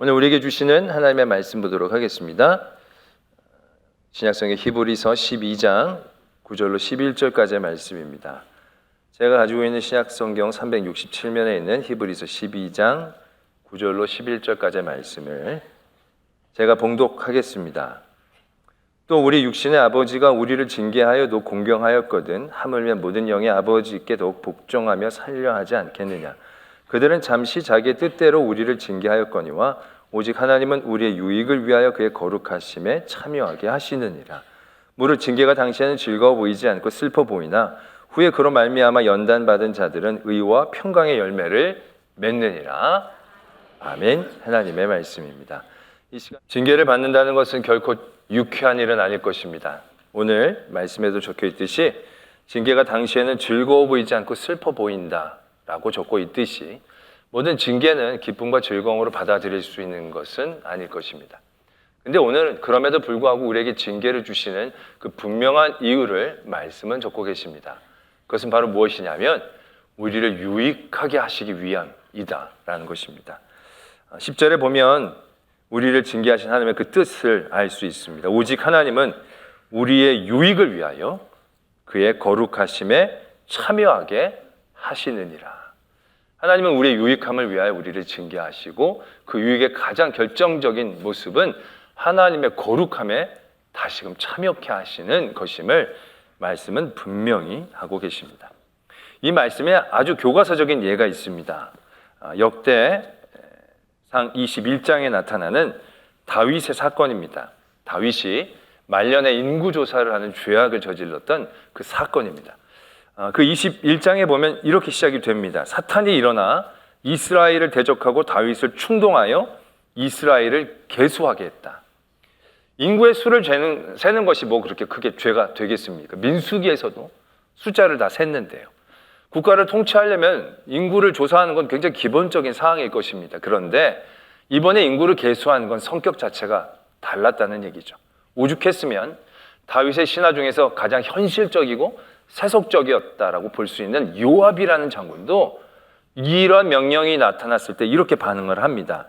오늘 우리에게 주시는 하나님의 말씀 보도록 하겠습니다. 신약성경 히브리서 12장 9절로 11절까지의 말씀입니다. 제가 가지고 있는 신약성경 367면에 있는 히브리서 12장 9절로 11절까지의 말씀을 제가 봉독하겠습니다. 또 우리 육신의 아버지가 우리를 징계하여도 공경하였거든 하물며 모든 영의 아버지께 더욱 복종하며 살려 하지 않겠느냐. 그들은 잠시 자기의 뜻대로 우리를 징계하였거니와 오직 하나님은 우리의 유익을 위하여 그의 거룩하심에 참여하게 하시느니라. 무릇 징계가 당시에는 즐거워 보이지 않고 슬퍼 보이나 후에 그로 말미암아 연단받은 자들은 의와 평강의 열매를 맺느니라. 아멘. 하나님의 말씀입니다. 이 시간 징계를 받는다는 것은 결코 유쾌한 일은 아닐 것입니다. 오늘 말씀에도 적혀 있듯이 징계가 당시에는 즐거워 보이지 않고 슬퍼 보인다 라고 적고 있듯이 모든 징계는 기쁨과 즐거움으로 받아들일 수 있는 것은 아닐 것입니다. 근데 오늘 그럼에도 불구하고 우리에게 징계를 주시는 그 분명한 이유를 말씀은 적고 계십니다. 그것은 바로 무엇이냐면 우리를 유익하게 하시기 위함이다 라는 것입니다. 10절에 보면 우리를 징계하신 하나님의 그 뜻을 알 수 있습니다. 오직 하나님은 우리의 유익을 위하여 그의 거룩하심에 참여하게 하시느니라. 하나님은 우리의 유익함을 위하여 우리를 징계하시고 그 유익의 가장 결정적인 모습은 하나님의 거룩함에 다시금 참여케 하시는 것임을 말씀은 분명히 하고 계십니다. 이 말씀에 아주 교과서적인 예가 있습니다. 역대상 21장에 나타나는 다윗의 사건입니다. 다윗이 말년에 인구조사를 하는 죄악을 저질렀던 그 사건입니다. 그 21장에 보면 이렇게 시작이 됩니다. 사탄이 일어나 이스라엘을 대적하고 다윗을 충동하여 이스라엘을 계수하게 했다. 인구의 수를 세는 것이 뭐 그렇게 크게 죄가 되겠습니까? 민수기에서도 숫자를 다 셌는데요. 국가를 통치하려면 인구를 조사하는 건 굉장히 기본적인 사항일 것입니다. 그런데 이번에 인구를 계수한 건 성격 자체가 달랐다는 얘기죠. 오죽했으면 다윗의 신하 중에서 가장 현실적이고 세속적이었다라고 볼 수 있는 요압이라는 장군도 이런 명령이 나타났을 때 이렇게 반응을 합니다.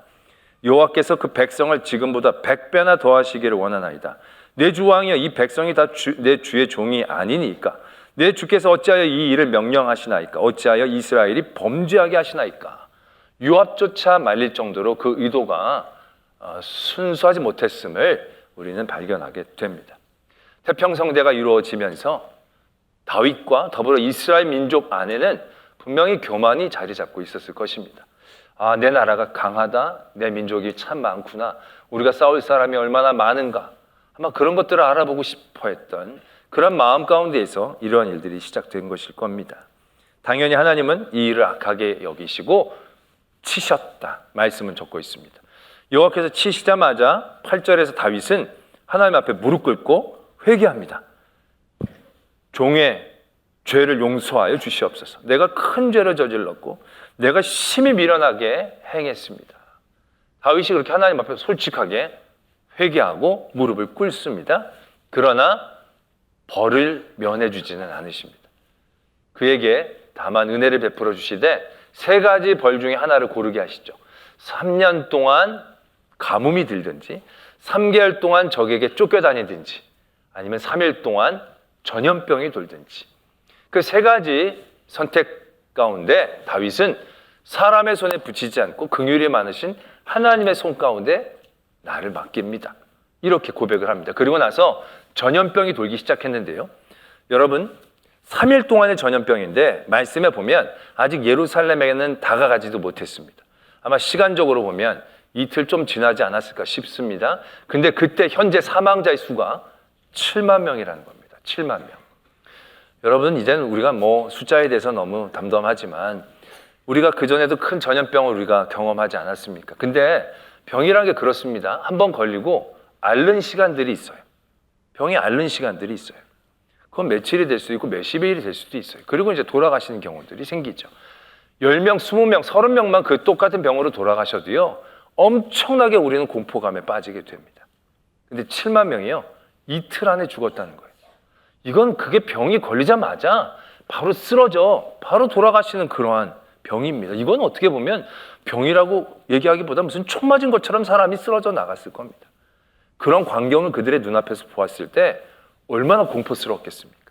여호와께서 그 백성을 지금보다 100배나 더하시기를 원하나이다. 내 주 왕이여, 이 백성이 다 내 주의 종이 아니니까. 내 주께서 어찌하여 이 일을 명령하시나이까? 어찌하여 이스라엘이 범죄하게 하시나이까? 요압조차 말릴 정도로 그 의도가 순수하지 못했음을 우리는 발견하게 됩니다. 태평성대가 이루어지면서 다윗과 더불어 이스라엘 민족 안에는 분명히 교만이 자리 잡고 있었을 것입니다. 아, 내 나라가 강하다, 내 민족이 참 많구나, 우리가 싸울 사람이 얼마나 많은가, 아마 그런 것들을 알아보고 싶어 했던 그런 마음 가운데에서 이러한 일들이 시작된 것일 겁니다. 당연히 하나님은 이 일을 악하게 여기시고 치셨다 말씀은 적고 있습니다. 여호와께서 치시자마자 8절에서 다윗은 하나님 앞에 무릎 꿇고 회개합니다. 종의 죄를 용서하여 주시옵소서. 내가 큰 죄를 저질렀고 내가 심히 미련하게 행했습니다. 다윗이 그렇게 하나님 앞에 솔직하게 회개하고 무릎을 꿇습니다. 그러나 벌을 면해주지는 않으십니다. 그에게 다만 은혜를 베풀어 주시되 세 가지 벌 중에 하나를 고르게 하시죠. 3년 동안 가뭄이 들든지 3개월 동안 적에게 쫓겨다니든지 아니면 3일 동안 전염병이 돌든지, 그 세 가지 선택 가운데 다윗은 사람의 손에 붙이지 않고 긍휼이 많으신 하나님의 손 가운데 나를 맡깁니다. 이렇게 고백을 합니다. 그리고 나서 전염병이 돌기 시작했는데요. 여러분, 3일 동안의 전염병인데 말씀에 보면 아직 예루살렘에는 다가가지도 못했습니다. 아마 시간적으로 보면 이틀 좀 지나지 않았을까 싶습니다. 근데 그때 현재 사망자의 수가 7만 명이라는 겁니다. 7만 명. 여러분, 이제는 우리가 뭐 숫자에 대해서 너무 담담하지만 우리가 그전에도 큰 전염병을 우리가 경험하지 않았습니까? 근데 병이라는 게 그렇습니다. 한번 걸리고 앓는 시간들이 있어요. 병이 앓는 시간들이 있어요. 그건 며칠이 될 수도 있고 몇십 일이 될 수도 있어요. 그리고 이제 돌아가시는 경우들이 생기죠. 10명, 20명, 30명만 그 똑같은 병으로 돌아가셔도요, 엄청나게 우리는 공포감에 빠지게 됩니다. 근데 7만 명이요, 이틀 안에 죽었다는 거예요. 이건 그게 병이 걸리자마자 바로 쓰러져, 바로 돌아가시는 그러한 병입니다. 이건 어떻게 보면 병이라고 얘기하기보다 무슨 총 맞은 것처럼 사람이 쓰러져 나갔을 겁니다. 그런 광경을 그들의 눈앞에서 보았을 때 얼마나 공포스러웠겠습니까?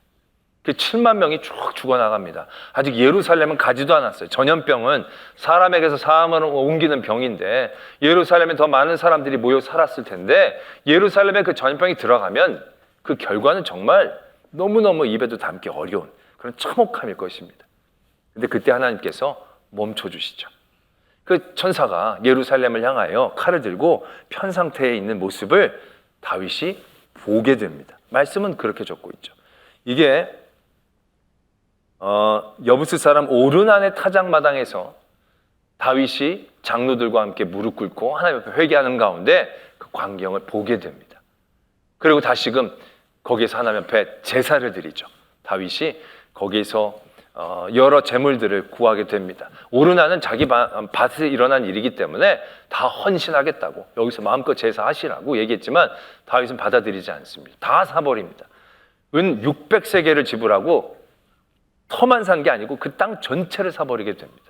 그 7만 명이 쭉 죽어나갑니다. 아직 예루살렘은 가지도 않았어요. 전염병은 사람에게서 사람으로 옮기는 병인데 예루살렘에 더 많은 사람들이 모여 살았을 텐데 예루살렘에 그 전염병이 들어가면 그 결과는 정말 너무너무 입에도 담기 어려운 그런 참혹함일 것입니다. 근데 그때 하나님께서 멈춰주시죠. 그 천사가 예루살렘을 향하여 칼을 들고 편 상태에 있는 모습을 다윗이 보게 됩니다. 말씀은 그렇게 적고 있죠. 이게 여부스 사람 오르난의 타작마당에서 다윗이 장로들과 함께 무릎 꿇고 하나님 앞에 회개하는 가운데 그 광경을 보게 됩니다. 그리고 다시금 거기에서 하나님 앞에 제사를 드리죠. 다윗이 거기에서 여러 재물들을 구하게 됩니다. 오르난은 자기 밭에 일어난 일이기 때문에 다 헌신하겠다고 여기서 마음껏 제사하시라고 얘기했지만 다윗은 받아들이지 않습니다. 다 사버립니다. 은 600세겔을 지불하고 터만 산 게 아니고 그 땅 전체를 사버리게 됩니다.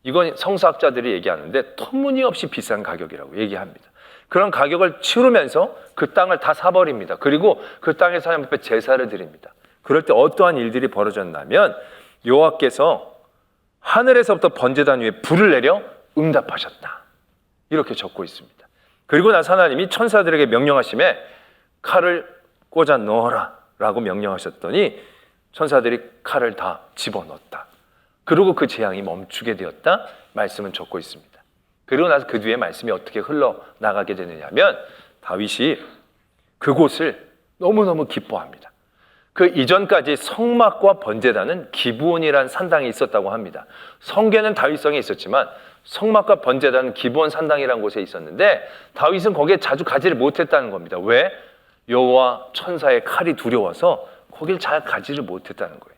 이건 성서학자들이 얘기하는데 터무니없이 비싼 가격이라고 얘기합니다. 그런 가격을 치르면서 그 땅을 다 사버립니다. 그리고 그 땅에서 하나님 앞에 제사를 드립니다. 그럴 때 어떠한 일들이 벌어졌냐면 여호와께서 하늘에서부터 번제단 위에 불을 내려 응답하셨다. 이렇게 적고 있습니다. 그리고 나서 하나님이 천사들에게 명령하심에 칼을 꽂아 넣어라 라고 명령하셨더니 천사들이 칼을 다 집어넣었다. 그리고 그 재앙이 멈추게 되었다. 말씀은 적고 있습니다. 그리고 나서 그 뒤에 말씀이 어떻게 흘러나가게 되느냐면 다윗이 그곳을 너무너무 기뻐합니다. 그 이전까지 성막과 번제단은 기브온이라는 산당이 있었다고 합니다. 성궤는 다윗성에 있었지만 성막과 번제단은 기브온 산당이라는 곳에 있었는데 다윗은 거기에 자주 가지를 못했다는 겁니다. 왜? 여호와 천사의 칼이 두려워서 거길 잘 가지를 못했다는 거예요.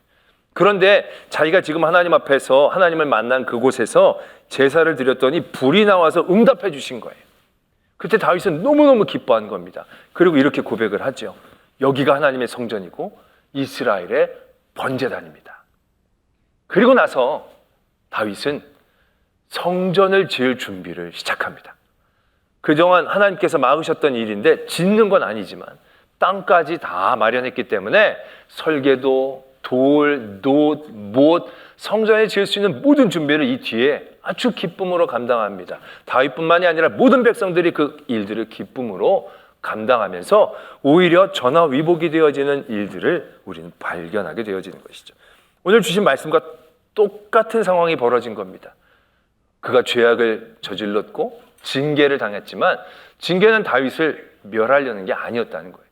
그런데 자기가 지금 하나님 앞에서 하나님을 만난 그곳에서 제사를 드렸더니 불이 나와서 응답해 주신 거예요. 그때 다윗은 너무너무 기뻐한 겁니다. 그리고 이렇게 고백을 하죠. 여기가 하나님의 성전이고 이스라엘의 번제단입니다. 그리고 나서 다윗은 성전을 지을 준비를 시작합니다. 그동안 하나님께서 막으셨던 일인데 짓는 건 아니지만 땅까지 다 마련했기 때문에 설계도, 돌, 놋, 못, 성전에 지을 수 있는 모든 준비를 이 뒤에 아주 기쁨으로 감당합니다. 다윗뿐만이 아니라 모든 백성들이 그 일들을 기쁨으로 감당하면서 오히려 전화위복이 되어지는 일들을 우리는 발견하게 되어지는 것이죠. 오늘 주신 말씀과 똑같은 상황이 벌어진 겁니다. 그가 죄악을 저질렀고 징계를 당했지만 징계는 다윗을 멸하려는 게 아니었다는 거예요.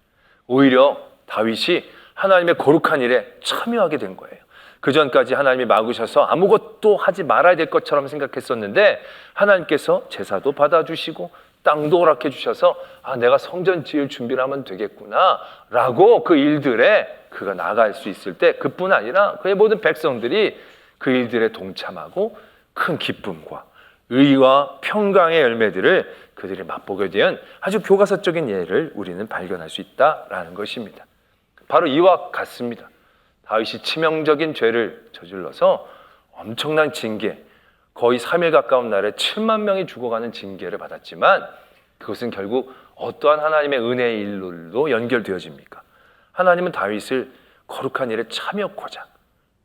오히려 다윗이 하나님의 거룩한 일에 참여하게 된 거예요. 그전까지 하나님이 막으셔서 아무것도 하지 말아야 될 것처럼 생각했었는데 하나님께서 제사도 받아주시고 땅도 허락해 주셔서 내가 성전 지을 준비를 하면 되겠구나 라고 그 일들에 그가 나갈 수 있을 때 그뿐 아니라 그의 모든 백성들이 그 일들에 동참하고 큰 기쁨과 의와 평강의 열매들을 그들이 맛보게 된 아주 교과서적인 예를 우리는 발견할 수 있다라는 것입니다. 바로 이와 같습니다. 다윗이 치명적인 죄를 저질러서 엄청난 징계, 거의 3일 가까운 날에 7만 명이 죽어가는 징계를 받았지만 그것은 결국 어떠한 하나님의 은혜의 일로 연결되어집니까? 하나님은 다윗을 거룩한 일에 참여하고자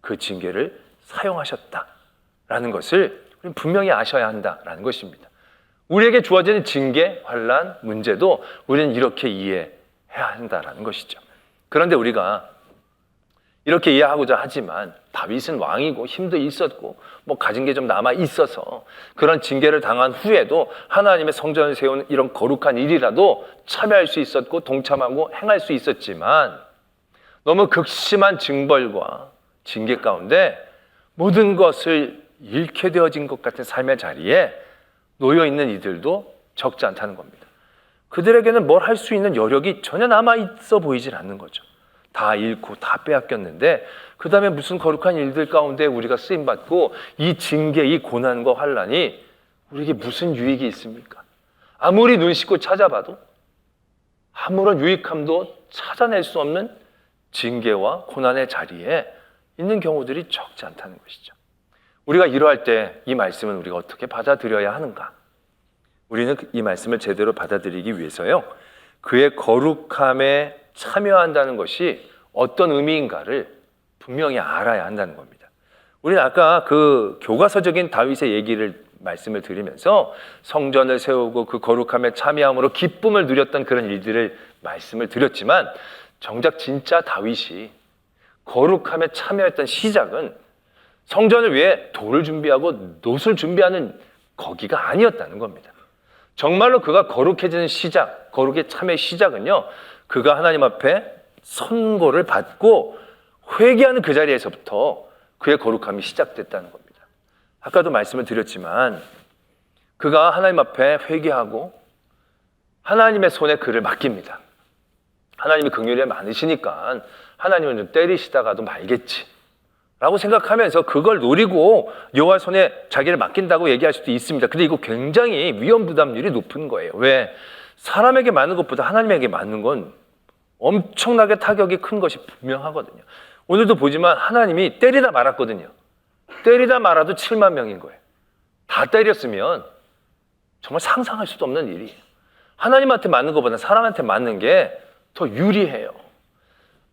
그 징계를 사용하셨다라는 것을 우리는 분명히 아셔야 한다라는 것입니다. 우리에게 주어지는 징계, 환난, 문제도 우리는 이렇게 이해해야 한다라는 것이죠. 그런데 우리가 이렇게 이해하고자 하지만 다윗은 왕이고 힘도 있었고 가진 게 좀 남아 있어서 그런 징계를 당한 후에도 하나님의 성전을 세우는 이런 거룩한 일이라도 참여할 수 있었고 동참하고 행할 수 있었지만 너무 극심한 징벌과 징계 가운데 모든 것을 잃게 되어진 것 같은 삶의 자리에 놓여 있는 이들도 적지 않다는 겁니다. 그들에게는 뭘 할 수 있는 여력이 전혀 남아 있어 보이질 않는 거죠. 다 잃고 다 빼앗겼는데 그 다음에 무슨 거룩한 일들 가운데 우리가 쓰임받고 이 징계, 이 고난과 환난이 우리에게 무슨 유익이 있습니까? 아무리 눈 씻고 찾아봐도 아무런 유익함도 찾아낼 수 없는 징계와 고난의 자리에 있는 경우들이 적지 않다는 것이죠. 우리가 이러할 때 이 말씀은 우리가 어떻게 받아들여야 하는가? 우리는 이 말씀을 제대로 받아들이기 위해서요, 그의 거룩함에 참여한다는 것이 어떤 의미인가를 분명히 알아야 한다는 겁니다. 우리는 아까 그 교과서적인 다윗의 말씀을 드리면서 성전을 세우고 그 거룩함에 참여함으로 기쁨을 누렸던 그런 일들을 말씀을 드렸지만, 정작 진짜 다윗이 거룩함에 참여했던 시작은 성전을 위해 돌을 준비하고 놋을 준비하는 거기가 아니었다는 겁니다. 정말로 그가 거룩해지는 시작, 거룩의 참여의 시작은요, 그가 하나님 앞에 선고를 받고 회개하는 그 자리에서부터 그의 거룩함이 시작됐다는 겁니다. 아까도 말씀을 드렸지만 그가 하나님 앞에 회개하고 하나님의 손에 그를 맡깁니다. 하나님이 긍휼이 많으시니까 하나님은 좀 때리시다가도 말겠지 라고 생각하면서 그걸 노리고 여호와 손에 자기를 맡긴다고 얘기할 수도 있습니다. 근데 이거 굉장히 위험 부담률이 높은 거예요. 왜? 사람에게 맞는 것보다 하나님에게 맞는 건 엄청나게 타격이 큰 것이 분명하거든요. 오늘도 보지만 하나님이 때리다 말았거든요. 때리다 말아도 7만 명인 거예요. 다 때렸으면 정말 상상할 수도 없는 일이에요. 하나님한테 맞는 것보다 사람한테 맞는 게 더 유리해요.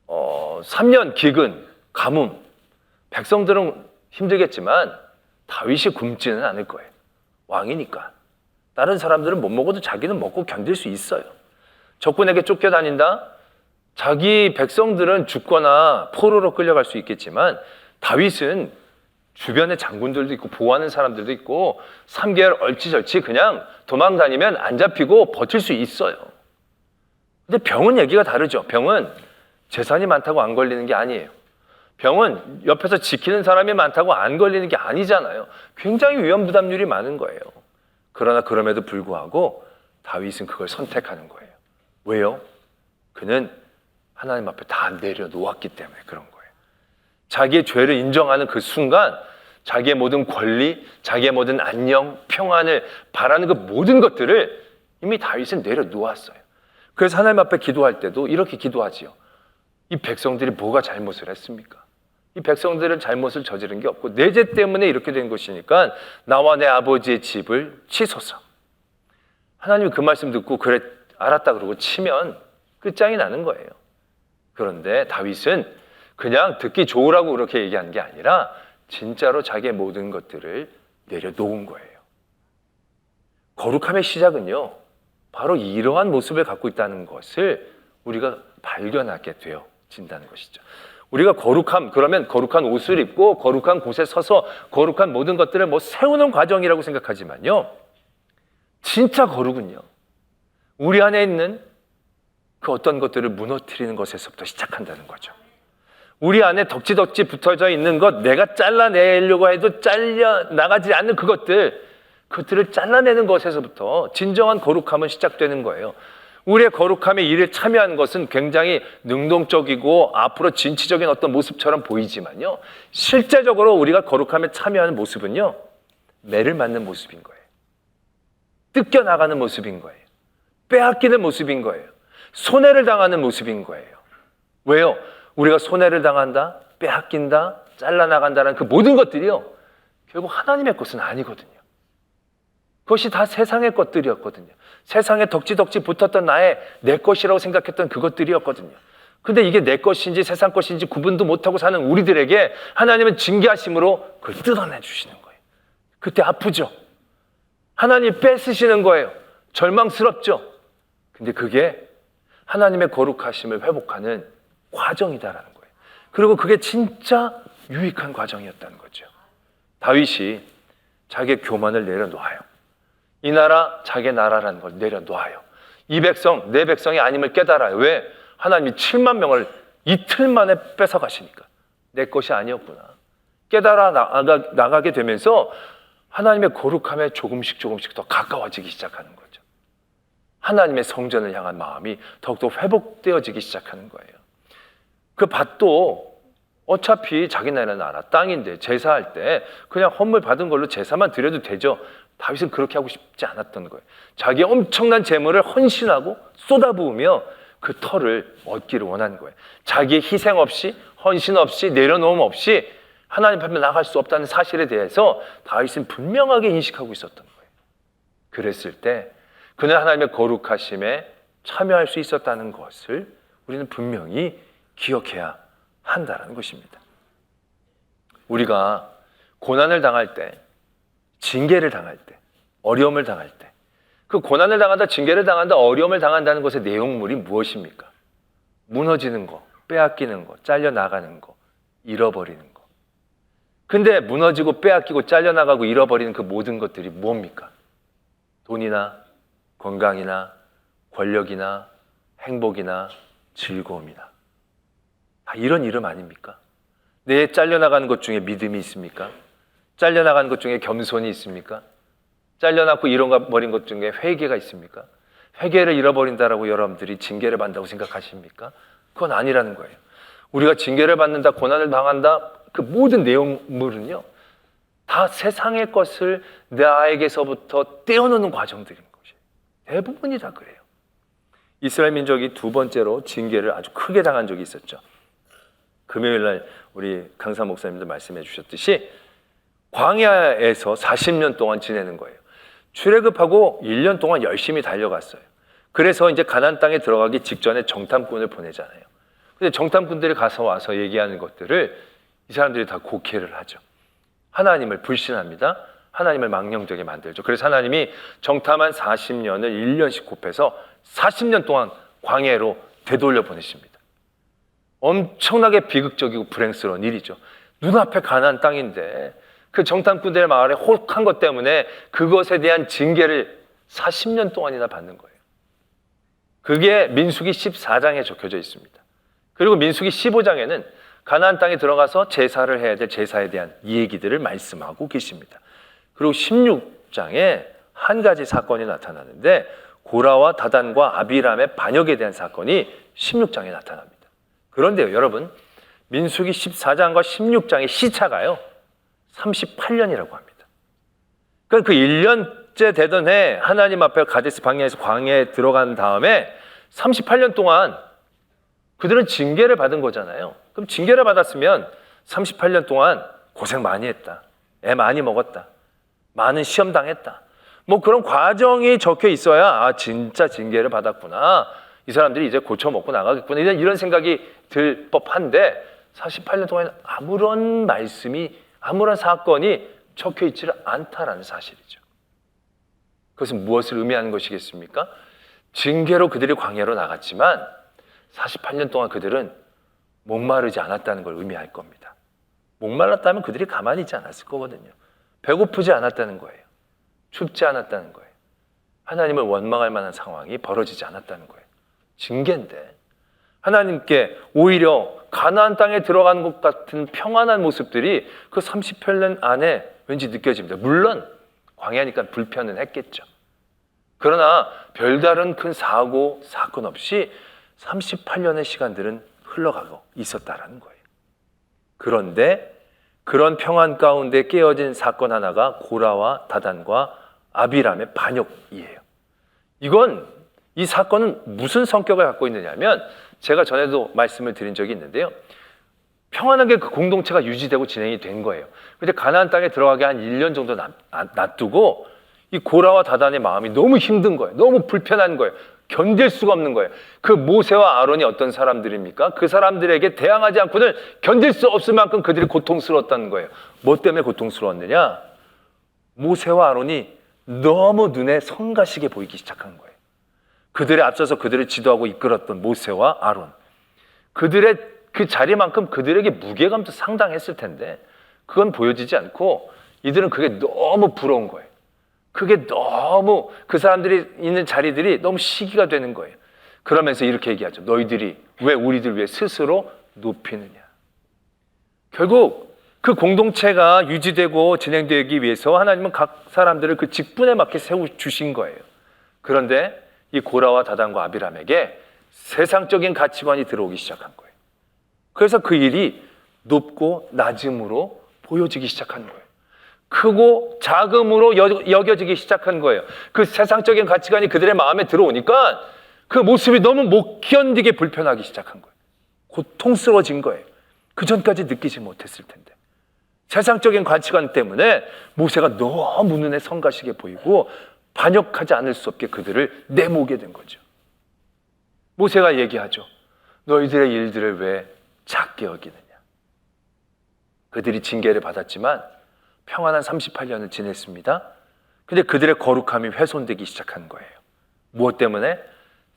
3년 기근, 가뭄, 백성들은 힘들겠지만 다윗이 굶지는 않을 거예요. 왕이니까. 다른 사람들은 못 먹어도 자기는 먹고 견딜 수 있어요. 적군에게 쫓겨다닌다? 자기 백성들은 죽거나 포로로 끌려갈 수 있겠지만 다윗은 주변에 장군들도 있고 보호하는 사람들도 있고 3개월 얼치절치 그냥 도망다니면 안 잡히고 버틸 수 있어요. 근데 병은 얘기가 다르죠. 병은 재산이 많다고 안 걸리는 게 아니에요. 병은 옆에서 지키는 사람이 많다고 안 걸리는 게 아니잖아요. 굉장히 위험 부담률이 많은 거예요. 그러나 그럼에도 불구하고 다윗은 그걸 선택하는 거예요. 왜요? 그는 하나님 앞에 다 내려놓았기 때문에 그런 거예요. 자기의 죄를 인정하는 그 순간 자기의 모든 권리, 자기의 모든 안녕, 평안을 바라는 그 모든 것들을 이미 다윗은 내려놓았어요. 그래서 하나님 앞에 기도할 때도 이렇게 기도하지요. 이 백성들이 뭐가 잘못을 했습니까? 이 백성들은 잘못을 저지른 게 없고 내 죄 때문에 이렇게 된 것이니까 나와 내 아버지의 집을 치소서. 하나님이 그 말씀 듣고 그래 알았다 그러고 치면 끝장이 나는 거예요. 그런데 다윗은 그냥 듣기 좋으라고 그렇게 얘기한 게 아니라 진짜로 자기의 모든 것들을 내려놓은 거예요. 거룩함의 시작은요, 바로 이러한 모습을 갖고 있다는 것을 우리가 발견하게 되어진다는 것이죠. 우리가 거룩함, 그러면 거룩한 옷을 입고 거룩한 곳에 서서 거룩한 모든 것들을 세우는 과정이라고 생각하지만요, 진짜 거룩은요, 우리 안에 있는 그 어떤 것들을 무너뜨리는 것에서부터 시작한다는 거죠. 우리 안에 덕지덕지 붙어져 있는 것, 내가 잘라내려고 해도 잘려나가지 않는 그것들을 잘라내는 것에서부터 진정한 거룩함은 시작되는 거예요. 우리의 거룩함의 일에 참여하는 것은 굉장히 능동적이고 앞으로 진취적인 어떤 모습처럼 보이지만요, 실제적으로 우리가 거룩함에 참여하는 모습은요, 매를 맞는 모습인 거예요. 뜯겨나가는 모습인 거예요. 빼앗기는 모습인 거예요. 손해를 당하는 모습인 거예요. 왜요? 우리가 손해를 당한다, 빼앗긴다, 잘라나간다는 그 모든 것들이요, 결국 하나님의 것은 아니거든요. 그것이 다 세상의 것들이었거든요. 세상에 덕지덕지 붙었던 내 것이라고 생각했던 그것들이었거든요. 근데 이게 내 것인지 세상 것인지 구분도 못하고 사는 우리들에게 하나님은 징계하심으로 그걸 뜯어내 주시는 거예요. 그때 아프죠. 하나님 뺏으시는 거예요. 절망스럽죠. 근데 그게 하나님의 거룩하심을 회복하는 과정이다라는 거예요. 그리고 그게 진짜 유익한 과정이었다는 거죠. 다윗이 자기의 교만을 내려놓아요. 이 나라 자기의 나라라는 걸 내려놓아요. 이 백성 내 백성이 아님을 깨달아요. 왜? 하나님이 7만 명을 이틀 만에 뺏어가시니까 내 것이 아니었구나 깨달아 나가게 되면서 하나님의 거룩함에 조금씩 더 가까워지기 시작하는 거죠. 하나님의 성전을 향한 마음이 더욱더 회복되어지기 시작하는 거예요. 그 밭도 어차피 자기네는 나라 땅인데 제사할 때 그냥 헌물 받은 걸로 제사만 드려도 되죠. 다윗은 그렇게 하고 싶지 않았던 거예요. 자기의 엄청난 재물을 헌신하고 쏟아부으며 그 터를 얻기를 원하는 거예요. 자기의 희생 없이, 헌신 없이, 내려놓음 없이 하나님 앞에 나갈 수 없다는 사실에 대해서 다윗은 분명하게 인식하고 있었던 거예요. 그랬을 때 그는 하나님의 거룩하심에 참여할 수 있었다는 것을 우리는 분명히 기억해야 한다는 것입니다. 우리가 고난을 당할 때, 징계를 당할 때, 어려움을 당할 때, 그 고난을 당한다, 징계를 당한다, 어려움을 당한다는 것의 내용물이 무엇입니까? 무너지는 거, 빼앗기는 거, 잘려나가는 거, 잃어버리는 거. 근데 무너지고 빼앗기고 잘려나가고 잃어버리는 그 모든 것들이 뭡니까? 돈이나 건강이나 권력이나 행복이나 즐거움이나 이런 이름 아닙니까? 내 잘려나가는 것 중에 믿음이 있습니까? 잘려나가는 것 중에 겸손이 있습니까? 잘려나고 잃어버린 것 중에 회개가 있습니까? 회개를 잃어버린다라고 여러분들이 징계를 받는다고 생각하십니까? 그건 아니라는 거예요. 우리가 징계를 받는다, 고난을 당한다, 그 모든 내용물은요, 다 세상의 것을 나에게서부터 떼어놓는 과정들인 것이에요. 대부분이 다 그래요. 이스라엘 민족이 두 번째로 징계를 아주 크게 당한 적이 있었죠. 금요일 날 우리 강사 목사님도 말씀해 주셨듯이 광야에서 40년 동안 지내는 거예요. 출애굽하고 1년 동안 열심히 달려갔어요. 그래서 이제 가나안 땅에 들어가기 직전에 정탐꾼을 보내잖아요. 근데 정탐꾼들이 가서 와서 얘기하는 것들을 이 사람들이 다 곡해를 하죠. 하나님을 불신합니다. 하나님을 망령되게 만들죠. 그래서 하나님이 정탐한 40년을 1년씩 곱해서 40년 동안 광야로 되돌려 보내십니다. 엄청나게 비극적이고 불행스러운 일이죠. 눈앞에 가나안 땅인데 그 정탐꾼들의 말에 혹한 것 때문에 그것에 대한 징계를 40년 동안이나 받는 거예요. 그게 민수기 14장에 적혀져 있습니다. 그리고 민수기 15장에는 가나안 땅에 들어가서 제사를 해야 될 제사에 대한 얘기들을 말씀하고 계십니다. 그리고 16장에 한 가지 사건이 나타나는데 고라와 다단과 아비람의 반역에 대한 사건이 16장에 나타납니다. 그런데요, 여러분, 민수기 14장과 16장의 시차가요 38년이라고 합니다. 그러니까 그 1년째 되던 해 하나님 앞에 가데스 바네아에서 광야에 들어간 다음에 38년 동안 그들은 징계를 받은 거잖아요. 그럼 징계를 받았으면 38년 동안 고생 많이 했다, 애 많이 먹었다, 많은 시험 당했다, 뭐 그런 과정이 적혀 있어야 진짜 징계를 받았구나, 이 사람들이 이제 고쳐 먹고 나가겠구나, 이런 생각이 들 법한데 48년 동안 아무런 말씀이, 아무런 사건이 적혀 있지를 않다라는 사실이죠. 그것은 무엇을 의미하는 것이겠습니까? 징계로 그들이 광야로 나갔지만 48년 동안 그들은 목마르지 않았다는 걸 의미할 겁니다. 목말랐다면 그들이 가만히 있지 않았을 거거든요. 배고프지 않았다는 거예요. 춥지 않았다는 거예요. 하나님을 원망할 만한 상황이 벌어지지 않았다는 거예요. 징계인데 하나님께 오히려 가나안 땅에 들어간 것 같은 평안한 모습들이 그 38년 안에 왠지 느껴집니다. 물론 광야니까 불편은 했겠죠. 그러나 별다른 큰 사고, 사건 없이 38년의 시간들은 흘러가고 있었다라는 거예요. 그런데 그런 평안 가운데 깨어진 사건 하나가 고라와 다단과 아비람의 반역이에요. 이 사건은 무슨 성격을 갖고 있느냐면, 제가 전에도 말씀을 드린 적이 있는데요, 평안하게 그 공동체가 유지되고 진행이 된 거예요. 근데 가나안 땅에 들어가게 한 1년 정도 놔두고 이 고라와 다단의 마음이 너무 힘든 거예요. 너무 불편한 거예요. 견딜 수가 없는 거예요. 그 모세와 아론이 어떤 사람들입니까? 그 사람들에게 대항하지 않고는 견딜 수 없을 만큼 그들이 고통스러웠다는 거예요. 뭐 때문에 고통스러웠느냐? 모세와 아론이 너무 눈에 성가시게 보이기 시작한 거예요. 그들에 앞서서 그들을 지도하고 이끌었던 모세와 아론, 그들의 그 자리만큼 그들에게 무게감도 상당했을 텐데 그건 보여지지 않고 이들은 그게 너무 부러운 거예요. 그게 너무, 그 사람들이 있는 자리들이 너무 시기가 되는 거예요. 그러면서 이렇게 얘기하죠. 너희들이 왜 우리들 위해 스스로 높이느냐. 결국 그 공동체가 유지되고 진행되기 위해서 하나님은 각 사람들을 그 직분에 맞게 세워주신 거예요. 그런데 이 고라와 다단과 아비람에게 세상적인 가치관이 들어오기 시작한 거예요. 그래서 그 일이 높고 낮음으로 보여지기 시작한 거예요. 크고 작음으로 여겨지기 시작한 거예요. 그 세상적인 가치관이 그들의 마음에 들어오니까 그 모습이 너무 못 견디게 불편하기 시작한 거예요. 고통스러워진 거예요. 그 전까지 느끼지 못했을 텐데. 세상적인 가치관 때문에 모세가 너무 눈에 성가시게 보이고 반역하지 않을 수 없게 그들을 내모게 된 거죠. 모세가 얘기하죠. 너희들의 일들을 왜 작게 여기느냐. 그들이 징계를 받았지만 평안한 38년을 지냈습니다. 근데 그들의 거룩함이 훼손되기 시작한 거예요. 무엇 때문에?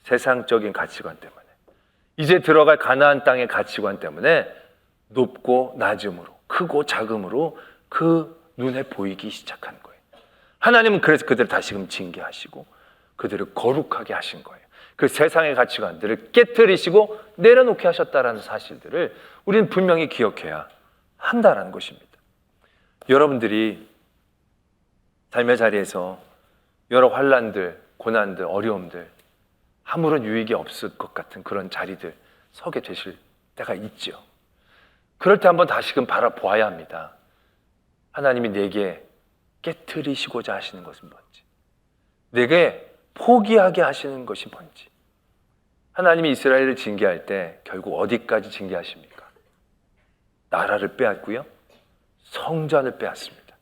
세상적인 가치관 때문에. 이제 들어갈 가나안 땅의 가치관 때문에 높고 낮음으로, 크고 작음으로 그 눈에 보이기 시작한 거예요. 하나님은 그래서 그들을 다시금 징계하시고 그들을 거룩하게 하신 거예요. 그 세상의 가치관들을 깨트리시고 내려놓게 하셨다라는 사실들을 우리는 분명히 기억해야 한다라는 것입니다. 여러분들이 삶의 자리에서 여러 환난들, 고난들, 어려움들, 아무런 유익이 없을 것 같은 그런 자리들 서게 되실 때가 있죠. 그럴 때 한번 다시금 바라보아야 합니다. 하나님이 내게 깨트리시고자 하시는 것은 뭔지, 내게 포기하게 하시는 것이 뭔지. 하나님이 이스라엘을 징계할 때 결국 어디까지 징계하십니까? 나라를 빼앗고요, 성전을 빼앗습니다.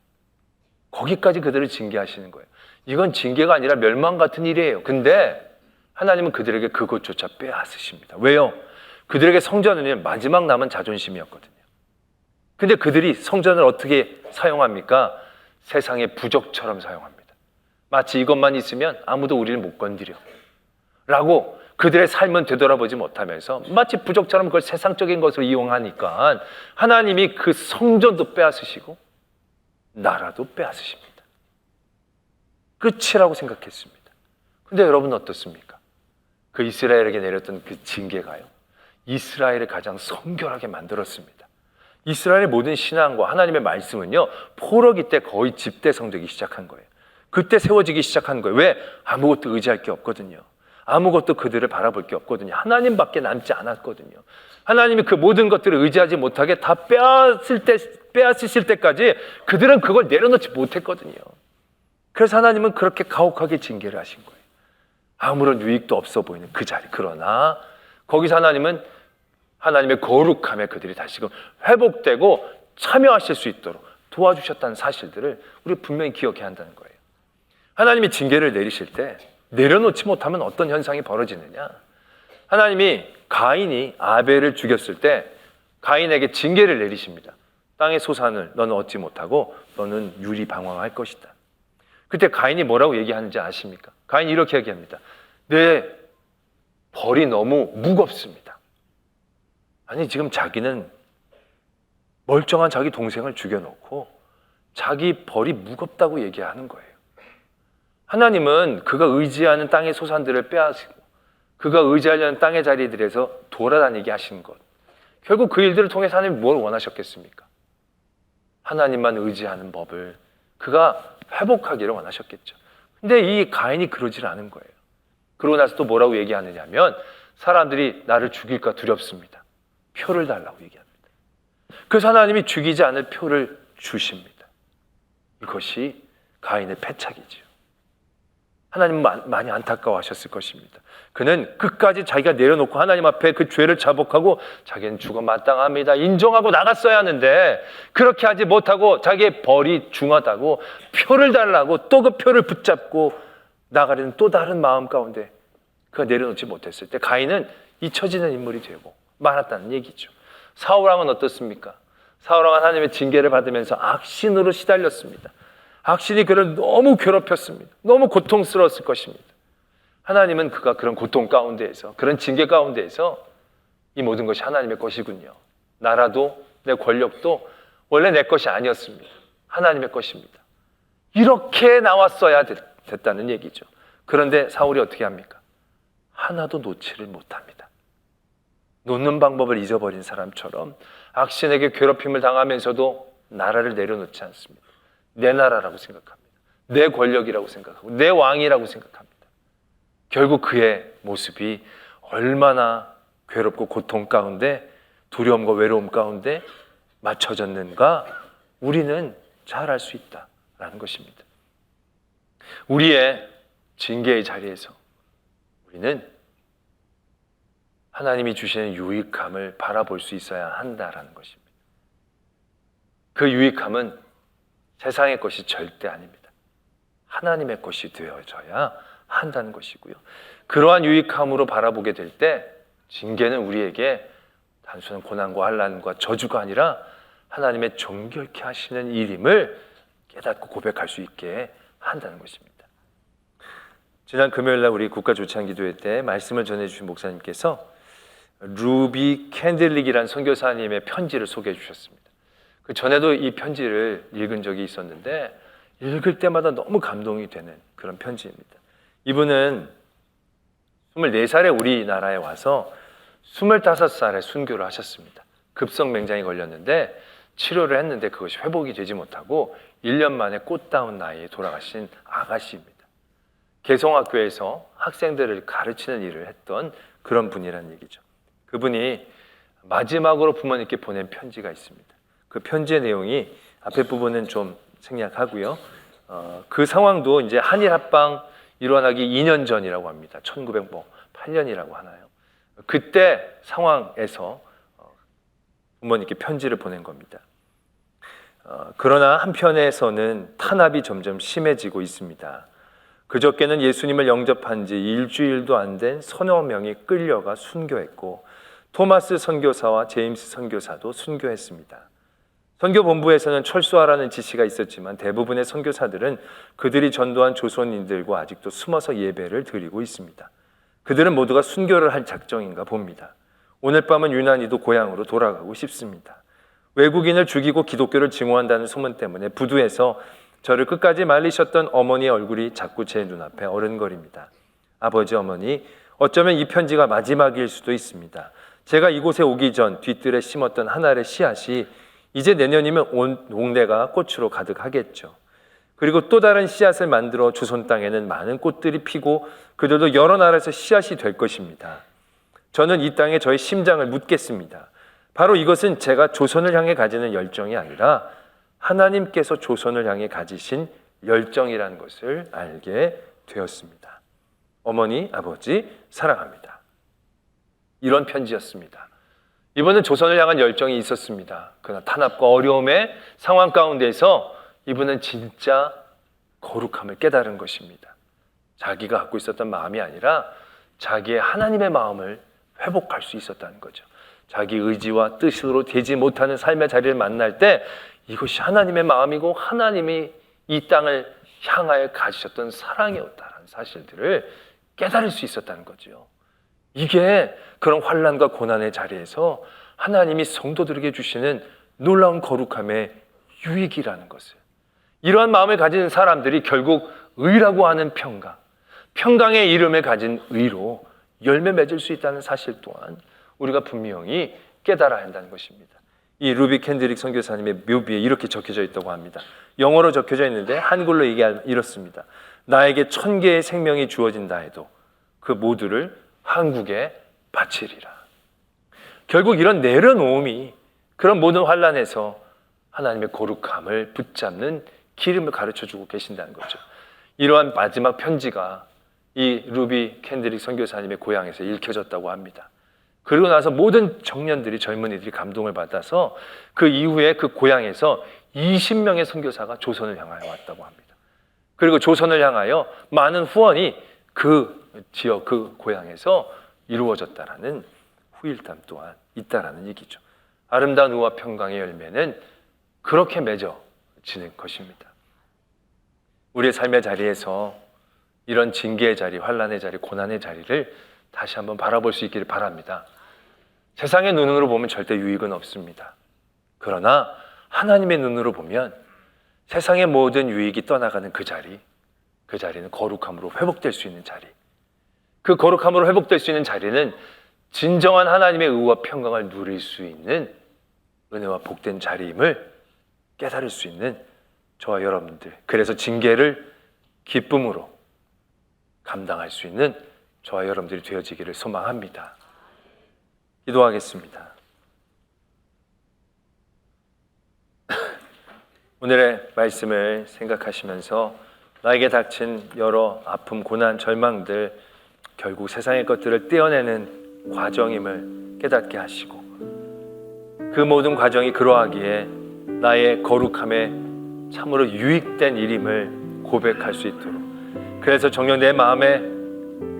거기까지 그들을 징계하시는 거예요. 이건 징계가 아니라 멸망 같은 일이에요. 근데 하나님은 그들에게 그것조차 빼앗으십니다. 왜요? 그들에게 성전은 마지막 남은 자존심이었거든요. 근데 그들이 성전을 어떻게 사용합니까? 세상의 부적처럼 사용합니다. 마치 이것만 있으면 아무도 우리를 못 건드려 라고 그들의 삶은 되돌아보지 못하면서 마치 부적처럼 그걸 세상적인 것으로 이용하니까 하나님이 그 성전도 빼앗으시고 나라도 빼앗으십니다. 끝이라고 생각했습니다. 근데 여러분 어떻습니까? 그 이스라엘에게 내렸던 그 징계가요, 이스라엘을 가장 성결하게 만들었습니다. 이스라엘의 모든 신앙과 하나님의 말씀은요, 포로기 때 거의 집대성되기 시작한 거예요. 그때 세워지기 시작한 거예요. 왜? 아무것도 의지할 게 없거든요. 아무것도 그들을 바라볼 게 없거든요. 하나님밖에 남지 않았거든요. 하나님이 그 모든 것들을 의지하지 못하게 다 빼앗으실 때까지 그들은 그걸 내려놓지 못했거든요. 그래서 하나님은 그렇게 가혹하게 징계를 하신 거예요. 아무런 유익도 없어 보이는 그 자리. 그러나 거기서 하나님은 하나님의 거룩함에 그들이 다시금 회복되고 참여하실 수 있도록 도와주셨다는 사실들을 우리 분명히 기억해야 한다는 거예요. 하나님이 징계를 내리실 때 내려놓지 못하면 어떤 현상이 벌어지느냐? 하나님이 가인이 아벨을 죽였을 때 가인에게 징계를 내리십니다. 땅의 소산을 너는 얻지 못하고 너는 유리방황할 것이다. 그때 가인이 뭐라고 얘기하는지 아십니까? 가인이 이렇게 얘기합니다. 내 벌이 너무 무겁습니다. 아니, 지금 자기는 멀쩡한 자기 동생을 죽여놓고 자기 벌이 무겁다고 얘기하는 거예요. 하나님은 그가 의지하는 땅의 소산들을 빼앗고 그가 의지하려는 땅의 자리들에서 돌아다니게 하신 것, 결국 그 일들을 통해서 하나님이 뭘 원하셨겠습니까? 하나님만 의지하는 법을 그가 회복하기를 원하셨겠죠. 근데 이 가인이 그러질 않은 거예요. 그러고 나서 또 뭐라고 얘기하느냐면 사람들이 나를 죽일까 두렵습니다. 표를 달라고 얘기합니다. 그래서 하나님이 죽이지 않을 표를 주십니다. 이것이 가인의 패착이지요. 하나님은 많이 안타까워하셨을 것입니다. 그는 끝까지 자기가 내려놓고 하나님 앞에 그 죄를 자복하고 자기는 죽어 마땅합니다, 인정하고 나갔어야 하는데 그렇게 하지 못하고 자기의 벌이 중하다고 표를 달라고 또 그 표를 붙잡고 나가려는 또 다른 마음 가운데 그가 내려놓지 못했을 때 가인은 잊혀지는 인물이 되고 말았다는 얘기죠. 사울왕은 어떻습니까? 사울왕은 하나님의 징계를 받으면서 악신으로 시달렸습니다. 악신이 그를 너무 괴롭혔습니다. 너무 고통스러웠을 것입니다. 하나님은 그가 그런 고통 가운데에서, 그런 징계 가운데에서 이 모든 것이 하나님의 것이군요. 나라도 내 권력도 원래 내 것이 아니었습니다. 하나님의 것입니다. 이렇게 나왔어야 됐다는 얘기죠. 그런데 사울이 어떻게 합니까? 하나도 놓지를 못합니다. 놓는 방법을 잊어버린 사람처럼 악신에게 괴롭힘을 당하면서도 나라를 내려놓지 않습니다. 내 나라라고 생각합니다. 내 권력이라고 생각하고 내 왕이라고 생각합니다. 결국 그의 모습이 얼마나 괴롭고 고통 가운데 두려움과 외로움 가운데 맞춰졌는가 우리는 잘 알 수 있다라는 것입니다. 우리의 징계의 자리에서 우리는 하나님이 주시는 유익함을 바라볼 수 있어야 한다라는 것입니다. 그 유익함은 세상의 것이 절대 아닙니다. 하나님의 것이 되어져야 한다는 것이고요. 그러한 유익함으로 바라보게 될 때 징계는 우리에게 단순한 고난과 환난과 저주가 아니라 하나님의 정결케 하시는 일임을 깨닫고 고백할 수 있게 한다는 것입니다. 지난 금요일날 우리 국가조창기도회 때 말씀을 전해주신 목사님께서 루비 캔들릭이라는 선교사님의 편지를 소개해 주셨습니다. 그 전에도 이 편지를 읽은 적이 있었는데 읽을 때마다 너무 감동이 되는 그런 편지입니다. 이분은 24살에 우리나라에 와서 25살에 순교를 하셨습니다. 급성맹장이 걸렸는데 치료를 했는데 그것이 회복이 되지 못하고 1년 만에 꽃다운 나이에 돌아가신 아가씨입니다. 개성학교에서 학생들을 가르치는 일을 했던 그런 분이라는 얘기죠. 그분이 마지막으로 부모님께 보낸 편지가 있습니다. 그 편지의 내용이 앞에 부분은 좀 생략하고요. 그 상황도 이제 한일 합방 일어나기 2년 전이라고 합니다. 1908년이라고 하나요. 그때 상황에서 부모님께 편지를 보낸 겁니다. 그러나 한편에서는 탄압이 점점 심해지고 있습니다. 그저께는 예수님을 영접한 지 일주일도 안 된 서너 명이 끌려가 순교했고 토마스 선교사와 제임스 선교사도 순교했습니다. 선교본부에서는 철수하라는 지시가 있었지만 대부분의 선교사들은 그들이 전도한 조선인들과 아직도 숨어서 예배를 드리고 있습니다. 그들은 모두가 순교를 할 작정인가 봅니다. 오늘 밤은 유난히도 고향으로 돌아가고 싶습니다. 외국인을 죽이고 기독교를 증오한다는 소문 때문에 부두에서 저를 끝까지 말리셨던 어머니의 얼굴이 자꾸 제 눈앞에 어른거립니다. 아버지, 어머니, 어쩌면 이 편지가 마지막일 수도 있습니다. 제가 이곳에 오기 전 뒤뜰에 심었던 한 알의 씨앗이 이제 내년이면 온 동네가 꽃으로 가득하겠죠. 그리고 또 다른 씨앗을 만들어 조선 땅에는 많은 꽃들이 피고 그들도 여러 나라에서 씨앗이 될 것입니다. 저는 이 땅에 저의 심장을 묻겠습니다. 바로 이것은 제가 조선을 향해 가지는 열정이 아니라 하나님께서 조선을 향해 가지신 열정이라는 것을 알게 되었습니다. 어머니, 아버지, 사랑합니다. 이런 편지였습니다. 이분은 조선을 향한 열정이 있었습니다. 그러나 탄압과 어려움의 상황 가운데서 이분은 진짜 거룩함을 깨달은 것입니다. 자기가 갖고 있었던 마음이 아니라 자기의 하나님의 마음을 회복할 수 있었다는 거죠. 자기 의지와 뜻으로 되지 못하는 삶의 자리를 만날 때 이것이 하나님의 마음이고 하나님이 이 땅을 향하여 가지셨던 사랑이었다는 사실들을 깨달을 수 있었다는 거죠. 이게 그런 환난과 고난의 자리에서 하나님이 성도들에게 주시는 놀라운 거룩함의 유익이라는 것을, 이러한 마음을 가진 사람들이 결국 의라고 하는 평강의 이름을 가진 의로 열매 맺을 수 있다는 사실 또한 우리가 분명히 깨달아야 한다는 것입니다. 이 루비 캔드릭 선교사님의 묘비에 이렇게 적혀져 있다고 합니다. 영어로 적혀져 있는데 한글로 얘기하면 이렇습니다. 나에게 1000개의 생명이 주어진다 해도 그 모두를 한국에 바치리라. 결국 이런 내려놓음이 그런 모든 환난에서 하나님의 거룩함을 붙잡는 기름을 가르쳐주고 계신다는 거죠. 이러한 마지막 편지가 이 루비 캔드릭 선교사님의 고향에서 읽혀졌다고 합니다. 그리고 나서 모든 청년들이, 젊은이들이 감동을 받아서 그 이후에 그 고향에서 20명의 선교사가 조선을 향하여 왔다고 합니다. 그리고 조선을 향하여 많은 후원이 그 지역, 그 고향에서 이루어졌다라는 후일담 또한 있다라는 얘기죠. 아름다운 의와 평강의 열매는 그렇게 맺어지는 것입니다. 우리의 삶의 자리에서 이런 징계의 자리, 환난의 자리, 고난의 자리를 다시 한번 바라볼 수 있기를 바랍니다. 세상의 눈으로 보면 절대 유익은 없습니다. 그러나 하나님의 눈으로 보면 세상의 모든 유익이 떠나가는 그 자리는 거룩함으로 회복될 수 있는 자리. 그 거룩함으로 회복될 수 있는 자리는 진정한 하나님의 의와 평강을 누릴 수 있는 은혜와 복된 자리임을 깨달을 수 있는 저와 여러분들, 그래서 징계를 기쁨으로 감당할 수 있는 저와 여러분들이 되어지기를 소망합니다. 기도하겠습니다. 오늘의 말씀을 생각하시면서 나에게 닥친 여러 아픔, 고난, 절망들, 결국 세상의 것들을 떼어내는 과정임을 깨닫게 하시고 그 모든 과정이 그러하기에 나의 거룩함에 참으로 유익된 일임을 고백할 수 있도록, 그래서 정녕 내 마음에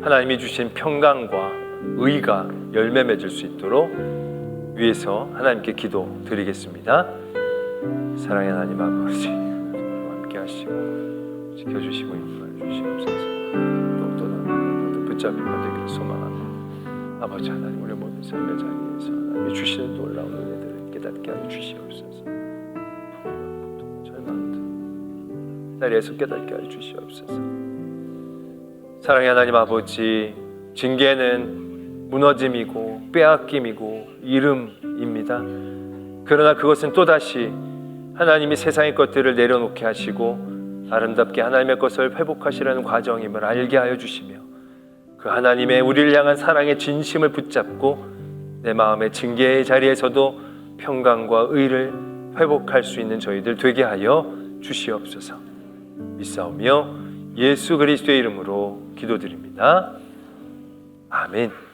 하나님이 주신 평강과 의가 열매 맺을 수 있도록 위해서 하나님께 기도 드리겠습니다. 사랑의 하나님 아버지, 함께 하시고 지켜주시고 인도해 주시옵소서. 또 붙잡힌 되기를 소망합니다. 아버지 하나님, 우리 모든 삶의 자리에서 하나님이 주시는 놀라운 은혜들을 깨닫게 하여 주시옵소서. 절망 자리에서 깨닫게 하여 주시옵소서. 사랑의 하나님 아버지, 징계는 무너짐이고 빼앗김이고 이름입니다. 그러나 그것은 또다시 하나님이 세상의 것들을 내려놓게 하시고 아름답게 하나님의 것을 회복하시라는 과정임을 알게 하여 주시며, 그 하나님의 우리를 향한 사랑의 진심을 붙잡고 내 마음의 징계의 자리에서도 평강과 의를 회복할 수 있는 저희들 되게 하여 주시옵소서. 믿사오며 예수 그리스도의 이름으로 기도드립니다. 아멘.